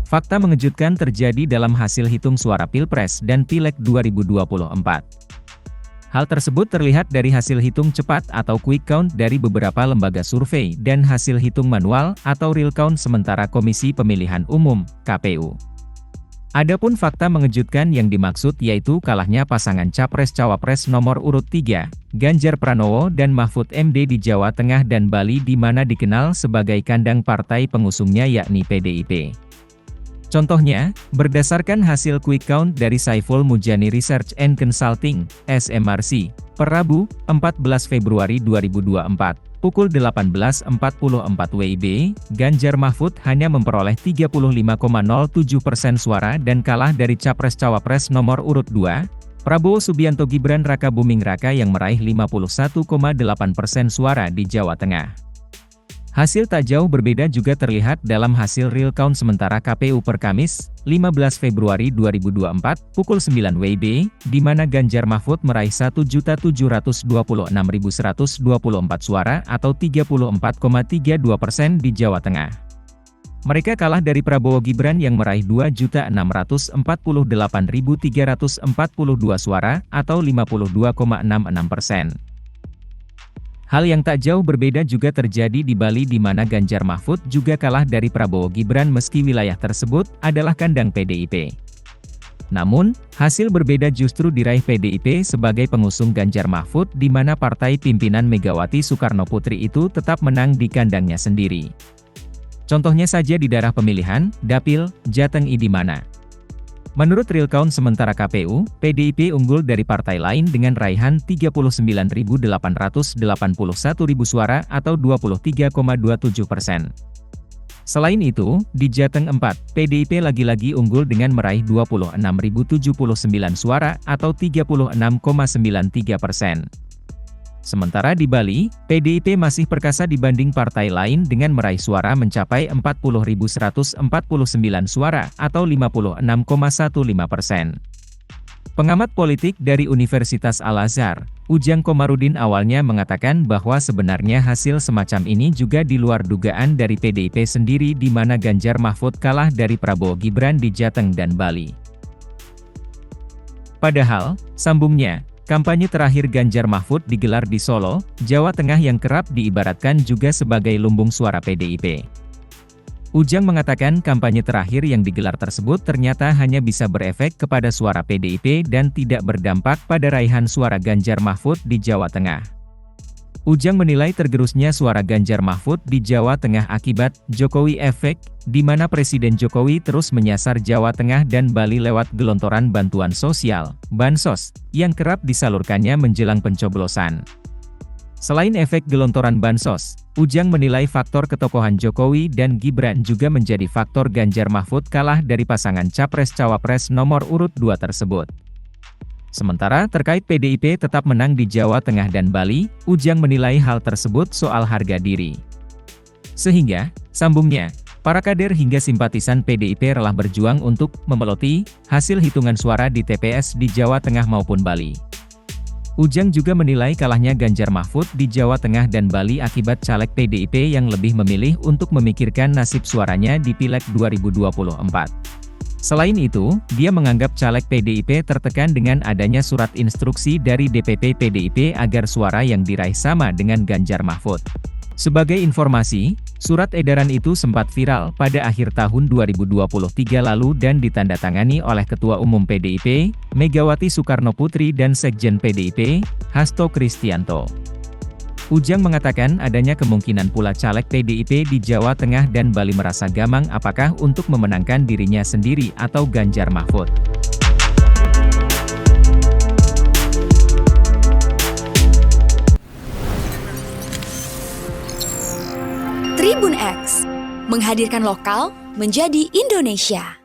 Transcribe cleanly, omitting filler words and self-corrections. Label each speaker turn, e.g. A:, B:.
A: Fakta mengejutkan terjadi dalam hasil hitung suara Pilpres dan Pileg 2024. Hal tersebut terlihat dari hasil hitung cepat atau quick count dari beberapa lembaga survei dan hasil hitung manual atau real count sementara Komisi Pemilihan Umum (KPU). Adapun fakta mengejutkan yang dimaksud yaitu kalahnya pasangan Capres-Cawapres nomor urut 3, Ganjar Pranowo dan Mahfud MD di Jawa Tengah dan Bali di mana dikenal sebagai kandang partai pengusungnya yakni PDIP. Contohnya, berdasarkan hasil quick count dari Saiful Mujani Research and Consulting, SMRC, per Rabu, 14 Februari 2024, pukul 18.44 WIB, Ganjar Mahfud hanya memperoleh 35,07% suara dan kalah dari Capres-Cawapres nomor urut 2, Prabowo Subianto Gibran Raka Buming Raka yang meraih 51,8% suara di Jawa Tengah. Hasil tak jauh berbeda juga terlihat dalam hasil real count sementara KPU per Kamis, 15 Februari 2024, pukul 9 WIB, di mana Ganjar Mahfud meraih 1.726.124 suara atau 34,32% di Jawa Tengah. Mereka kalah dari Prabowo Gibran yang meraih 2.648.342 suara atau 52,66%. Hal yang tak jauh berbeda juga terjadi di Bali di mana Ganjar Mahfud juga kalah dari Prabowo Gibran meski wilayah tersebut adalah kandang PDIP. Namun, hasil berbeda justru diraih PDIP sebagai pengusung Ganjar Mahfud di mana partai pimpinan Megawati Soekarnoputri itu tetap menang di kandangnya sendiri. Contohnya saja di daerah pemilihan, Dapil, Jateng di mana. Menurut real count sementara KPU, PDIP unggul dari partai lain dengan raihan 39.881.000 suara atau 23,27%. Selain itu, di Jateng 4, PDIP lagi-lagi unggul dengan meraih 26.079 suara atau 36,93%. Sementara di Bali, PDIP masih perkasa dibanding partai lain dengan meraih suara mencapai 40.149 suara atau 56,15%. Pengamat politik dari Universitas Al-Azhar, Ujang Komarudin awalnya mengatakan bahwa sebenarnya hasil semacam ini juga di luar dugaan dari PDIP sendiri di mana Ganjar Mahfud kalah dari Prabowo Gibran di Jateng dan Bali. Padahal, sambungnya, kampanye terakhir Ganjar Mahfud digelar di Solo, Jawa Tengah yang kerap diibaratkan juga sebagai lumbung suara PDIP. Ujang mengatakan kampanye terakhir yang digelar tersebut ternyata hanya bisa berefek kepada suara PDIP dan tidak berdampak pada raihan suara Ganjar Mahfud di Jawa Tengah. Ujang menilai tergerusnya suara Ganjar Mahfud di Jawa Tengah akibat Jokowi efek, di mana Presiden Jokowi terus menyasar Jawa Tengah dan Bali lewat gelontoran bantuan sosial, Bansos, yang kerap disalurkannya menjelang pencoblosan. Selain efek gelontoran Bansos, Ujang menilai faktor ketokohan Jokowi dan Gibran juga menjadi faktor Ganjar Mahfud kalah dari pasangan Capres-Cawapres nomor urut 2 tersebut. Sementara terkait PDIP tetap menang di Jawa Tengah dan Bali, Ujang menilai hal tersebut soal harga diri. Sehingga, sambungnya, para kader hingga simpatisan PDIP rela berjuang untuk memeloti hasil hitungan suara di TPS di Jawa Tengah maupun Bali. Ujang juga menilai kalahnya Ganjar Mahfud di Jawa Tengah dan Bali akibat caleg PDIP yang lebih memilih untuk memikirkan nasib suaranya di Pileg 2024. Selain itu, dia menganggap caleg PDIP tertekan dengan adanya surat instruksi dari DPP PDIP agar suara yang diraih sama dengan Ganjar Mahfud. Sebagai informasi, surat edaran itu sempat viral pada akhir tahun 2023 lalu dan ditandatangani oleh Ketua Umum PDIP, Megawati Soekarnoputri dan Sekjen PDIP, Hasto Kristianto. Ujang mengatakan adanya kemungkinan pula caleg PDIP di Jawa Tengah dan Bali merasa gamang apakah untuk memenangkan dirinya sendiri atau Ganjar Mahfud.
B: Tribun X menghadirkan lokal menjadi Indonesia.